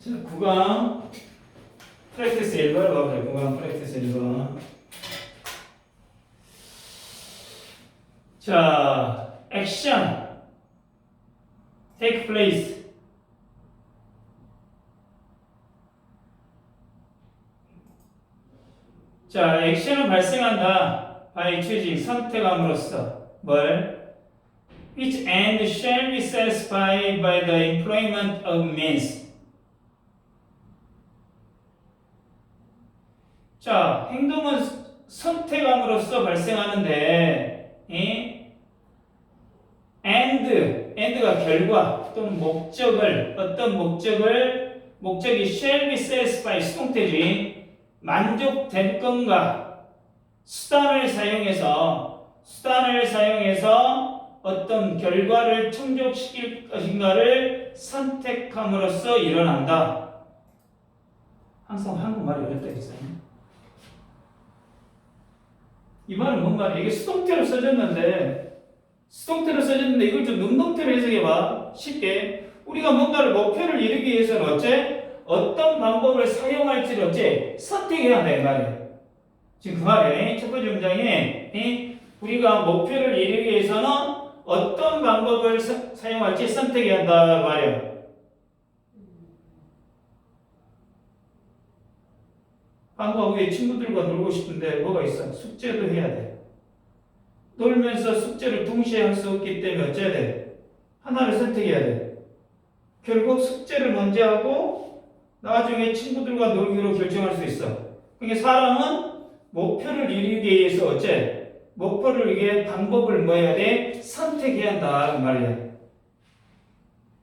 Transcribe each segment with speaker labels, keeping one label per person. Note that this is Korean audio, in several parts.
Speaker 1: 자, 9강 프랙티스 1번을 봐보자. 9강 프랙티스 1번. 자, 액션 take place. 자, 액션은 발생한다. by choosing 선택함으로써 뭘? which end shall be satisfied by the employment of means. 자, 행동은 선택함으로써 발생하는데, and가 결과 또는 목적을, 어떤 목적이 shall be satisfied, 수동태지, 만족될 건가, 수단을 사용해서 어떤 결과를 충족시킬 것인가를 선택함으로써 일어난다. 항상 한국말이 어렵다 했어요. 이 말은 뭔 말이야? 이게 수동태로 써졌는데 이걸 좀 능동태로 해석해봐. 쉽게. 우리가 뭔가를 목표를 이루기 위해서는 어떤 방법을 사용할지를 선택해야 한다 이 말이야. 지금 그 말이야. 첫 번째 문장에 우리가 목표를 이루기 위해서는 어떤 방법을 사용할지 선택해야 한다 그 말이야. 방과 후에 친구들과 놀고 싶은데 뭐가 있어? 숙제도 해야 돼. 놀면서 숙제를 동시에 할 수 없기 때문에 어째야 돼? 하나를 선택해야 돼. 결국 숙제를 먼저 하고 나중에 친구들과 놀기로 결정할 수 있어. 그러니까 사람은 목표를 이루기 위해서 목표를 이루기 위해 방법을 뭐 해야 돼? 선택해야 한다 그 말이야.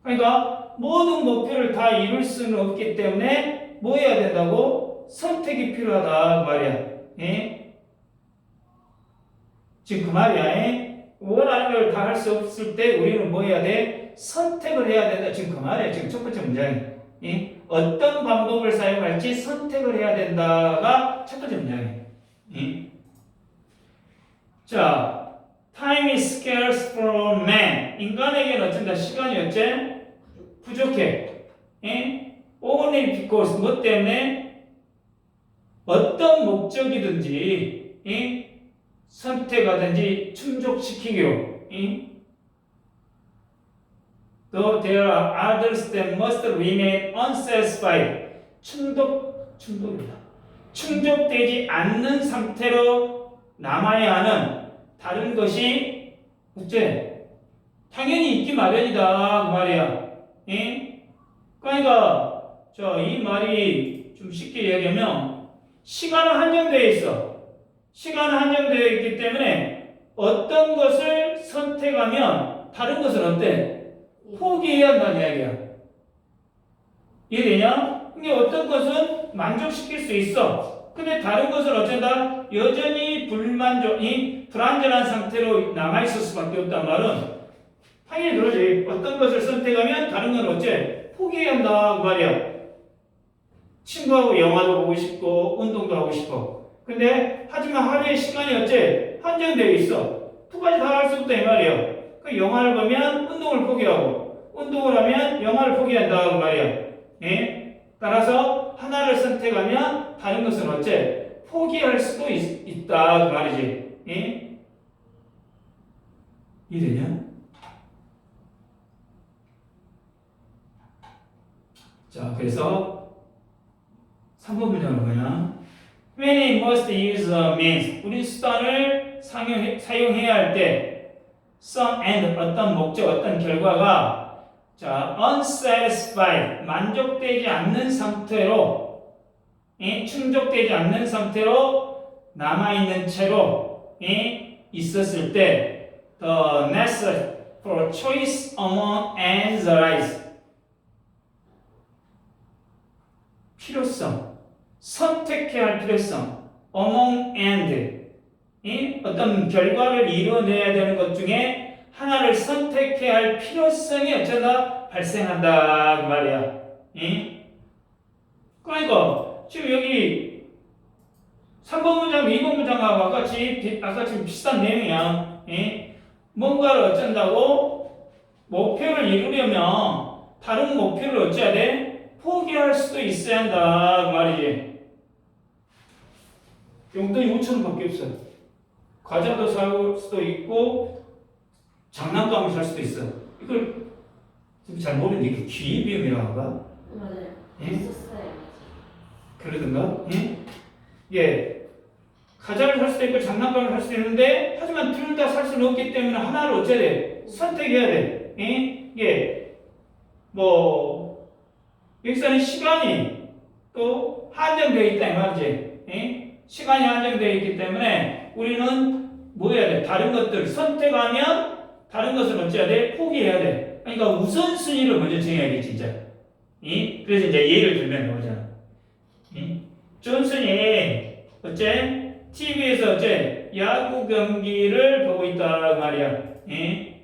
Speaker 1: 그러니까 모든 목표를 다 이룰 수는 없기 때문에 뭐 해야 된다고? 선택이 필요하다 그 말이야. 지금 그 말이야. 원하는 걸 다 할 수 없을 때 우리는 뭐 해야 돼? 선택을 해야 된다. 지금 그 말이야. 지금 첫 번째 문장이. 어떤 방법을 사용할지 선택을 해야 된다가 첫 번째 문장이에요. 자, time is scarce for man. 인간에게는 어쩐다. 시간이 부족해. only because 뭐 때문에? 어떤 목적이든지 선택하든지 충족시키기로. Though there are others that must remain unsatisfied. 충족이다. 충족되지 않는 상태로 남아야 하는 다른 것이 당연히 있기 마련이다 그 말이야. 그러니까 이 말이 좀 쉽게 이야기하면 시간은 한정되어 있어. 시간은 한정되어 있기 때문에 어떤 것을 선택하면 다른 것은 포기해야 한다는 이야기야. 이해되냐? 근데 어떤 것은 만족시킬 수 있어. 근데 다른 것은 어쩐다? 여전히 불안전한 상태로 남아있을 수밖에 없단 말은 당연히 그러지. 어떤 것을 선택하면 다른 건 포기해야 한다 그 말이야. 친구하고 영화도 보고 싶고 운동도 하고 싶어. 근데 하지만 하루의 시간이 한정되어 있어. 두 가지 다 할 수 없다 이 말이야. 그 영화를 보면 운동을 포기하고 운동을 하면 영화를 포기한다 그 말이야. 따라서 하나를 선택하면 다른 것은 포기할 수도 있다 그 말이지. 이해되냐? 자, 그래서 3번 문장은 뭐냐? When it must use a means, 우리 수단을 사용해야 할 때 some and 어떤 목적, 어떤 결과가 unsatisfied, 만족되지 않는 상태로 충족되지 않는 상태로 남아있는 채로 있었을 때 the necessity for choice among ends arise. 필요성, 선택해야 할 필요성, among and, 어떤 결과를 이뤄내야 되는 것 중에 하나를 선택해야 할 필요성이 발생한다 그 말이야. 그러니까 지금 여기 3번 문장, 2번 문장하고 아까 지금 비슷한 내용이야. 뭔가를 어쩐다고 목표를 이루려면 다른 목표를 어찌해야 돼? 포기할 있어야 한다 그 말이지. 용돈이 5,000원밖에 없어. 과자도 살 수도 있고 장난감을 살 수도 있어. 이걸 잘 모르는데 이게 기회비용이라고 할까?
Speaker 2: 맞아요.
Speaker 1: 예?
Speaker 2: 있었어요.
Speaker 1: 그러든가? 예? 예. 과자를 살 수도 있고 장난감을 살 수도 있는데 하지만 둘 다 살 수는 없기 때문에 하나를 어째야 돼? 선택해야 돼. 예? 예. 뭐 여기서는 시간이 또 한정되어 있다 이 말이지. 예? 시간이 한정되어 있기 때문에 우리는 뭐 해야 돼? 다른 것들 선택하면 다른 것을 어째야 돼? 포기해야 돼. 그러니까 우선순위를 먼저 정해야겠지 진짜. 예? 그래서 이제 예를 들면 나오잖아. 예? 존슨이 어째? TV에서 어째 야구 경기를 보고 있다 말이야. 예?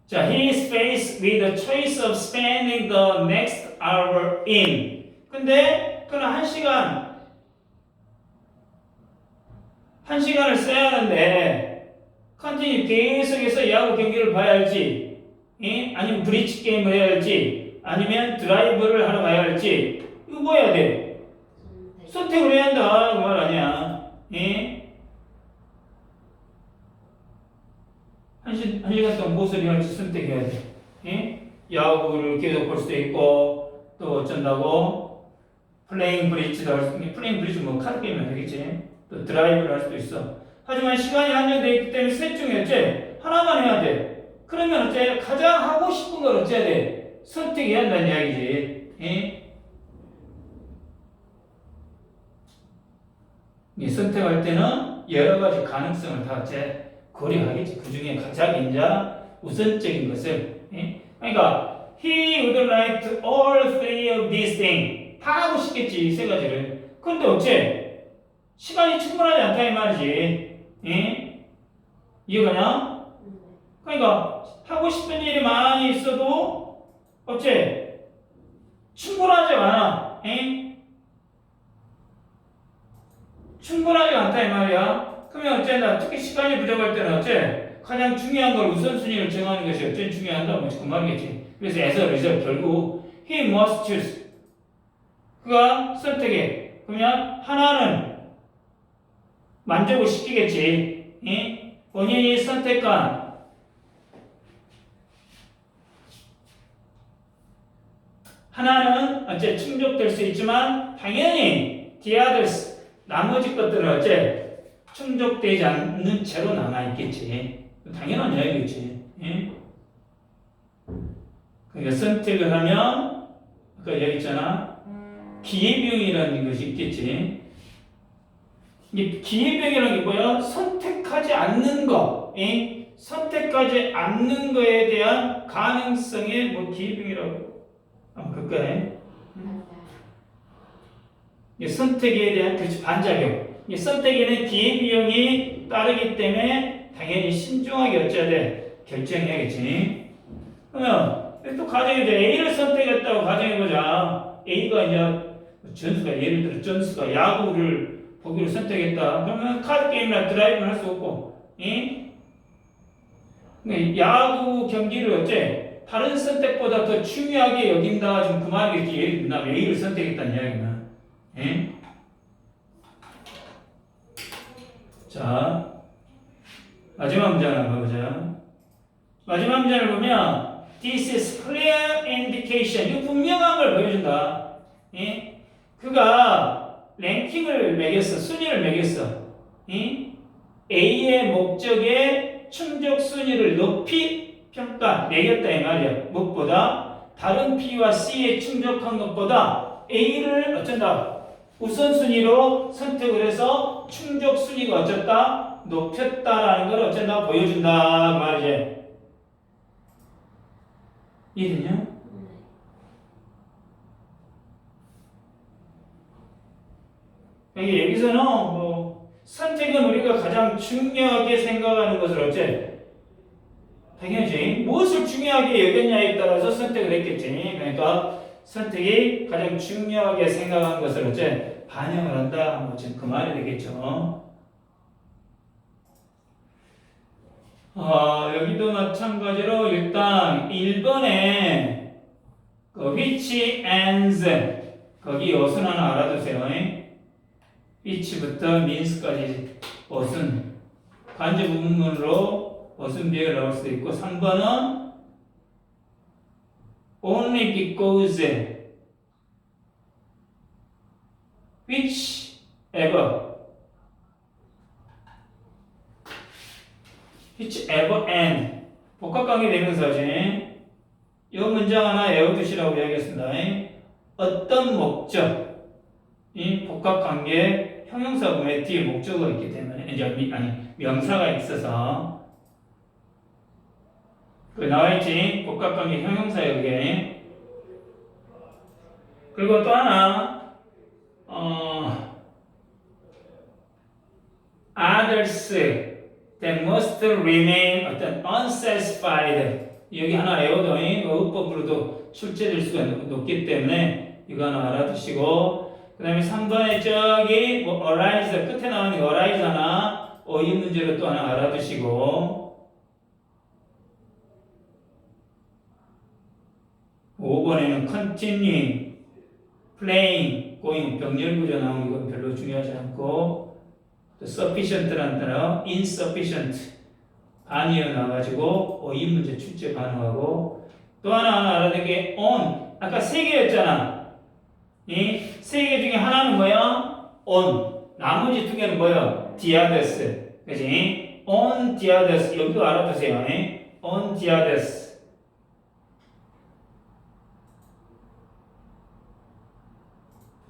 Speaker 1: 자, he is faced with the choice of spending the next hour in. 근데 그는 한 시간을 써야 하는데 컨티뉴 계속해서 야구 경기를 봐야 할지, 예? 아니면 브리치 게임을 해야 할지, 아니면 드라이브를 하러 가야 할지 이거 뭐 해야 돼? 선택을 해야 한다 그 말 아니야. 예? 한 시간 동안 무엇을 해야 할지 선택해야 돼. 예? 야구를 계속 볼 수도 있고 또 어쩐다고 플레잉 브리지도 할 수 있고 플레잉 브리지 뭐 카드 게임을 하겠지. 또 드라이브를 할 수도 있어. 하지만 시간이 한정되어 있기 때문에 셋 중에 어째 하나만 해야 돼. 그러면 어째 가장 하고 싶은 걸 어째야 돼? 선택해야 한다는 이야기지. 예? 이 선택할 때는 여러 가지 가능성을 다 어째 고려하겠지. 그 중에 가장 이제 우선적인 것을. 예? 그러니까 he would like to all three of these things 다 하고 싶겠지 이 세 가지를. 그런데 어째 시간이 충분하지 않다 이 말이지. 예? 이해가냐? 그러니까 하고 싶은 일이 많이 있어도 어째 충분하지 않아. 예? 충분하지 않다 이 말이야. 그러면 어쨌나 특히 시간이 부족할 때는 어째 가장 중요한 걸 우선순위를 정하는 것이 어째 중요하다 뭐 그 말이겠지. 그래서 as a result 결국 he must choose. 그가 선택해. 그러면 하나는 만족을 시키겠지. 예? 본인이 선택한 하나는 어째 충족될 수 있지만 당연히 the others 나머지 것들은 어째 충족되지 않는 채로 남아있겠지. 당연한 이야기겠지. 예? 그러니까 선택을 하면 아까 여기 있잖아. 기회비용이라는 것이 있겠지. 이 기회비용이라는 게 뭐야? 선택하지 않는 거. 예? 선택하지 않는 거에 대한 가능성의 뭐 기회비용이라고. 그까이 선택에 대한 그렇지 반작용. 이 선택에는 기회비용이 따르기 때문에 당연히 신중하게 어찌해야 돼? 결정해야겠지. 그러면 또 가정해 보자. A를 선택했다고 가정해 보자. A가 이제 전수가 예를 들어 전수가 야구를 보기로 선택했다. 그러면 카드 게임이나 드라이브는 할 수 없고, 예? 야구 경기를 어째 다른 선택보다 더 중요하게 여긴다. 지금 그 말이겠지. 예를 들면 A를 선택했다는 이야기나. 예? 자, 마지막 문제 하나 봐보자. 마지막 문제를 보면 This is clear indication. 이거 분명한 걸 보여준다. 예? 그가 랭킹을 매겼어. 순위를 매겼어. 예? A의 목적에 충족 순위를 높이 평가 매겼다 이 말이야. 무엇보다 다른 B와 C에 충족한 것보다 A를 어쩐다? 우선순위로 선택을 해서 충족순위가 어쨌다? 높였다라는 걸 어쩐다? 보여준다 그 말이지. 이해되냐? 여기서는 뭐 선택은 우리가 가장 중요하게 생각하는 것을 어째? 당연히 무엇을 중요하게 여겼냐에 따라서 선택을 했겠지. 그러니까 선택이 가장 중요하게 생각한 것을 어째 반영을 한다. 뭐 지금 그 말이 되겠죠. 여기도 마찬가지로 일단 1번에 which ends 거기 어순 하나 알아두세요. which부터 means까지 어순 간접 부분으로 어순 비행을 나올 수도 있고 3번은 only because which ever and 복합관계 대명사지. 이 문장 하나 외워두시라고 이야기했습니다. 어떤 목적이 복합관계 형용사구문에 뒤에 목적어가 있기 때문에 이제 명사가 있어서 그 나와있지 복합관계 형용사에 그게. 그리고 또 하나 others that must remain 어떤 unsatisfied 여기 하나 외워둬. 어법으로도 출제될 수가 높기 때문에 이거 하나 알아두시고 그 다음에 3번에 저기 뭐 arise 끝에 나오는 arise 하나 어휘 문제로 또 하나 알아두시고 5번에는 continue, playing, going 병렬 구조 나오는 건 별로 중요하지 않고 또 sufficient라는 단어, insufficient 아니요 나와가지고 어휘 문제 출제 가능하고 또 하나 알아야 게 on 아까 세 개였잖아. 이 세 개 중에 하나는 뭐야? on 나머지 두 개는 뭐야? the others 그지? on the others 여기도 알아두세요. on the others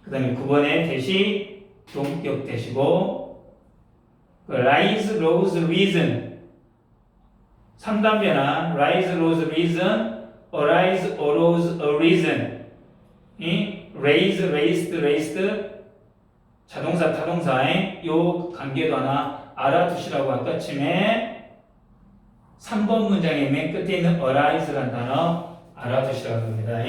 Speaker 1: 그 다음에 9번에 대시 동격 대시고 rise, rose, reason 3단변화 rise, rose, reason arise, arose, arisen raise, raised, raised 자동사, 타동사의 요 관계도 하나 알아두시라고 아까쯤에 3번 문장의 맨 끝에 있는 arise라는 단어 알아두시라고 합니다.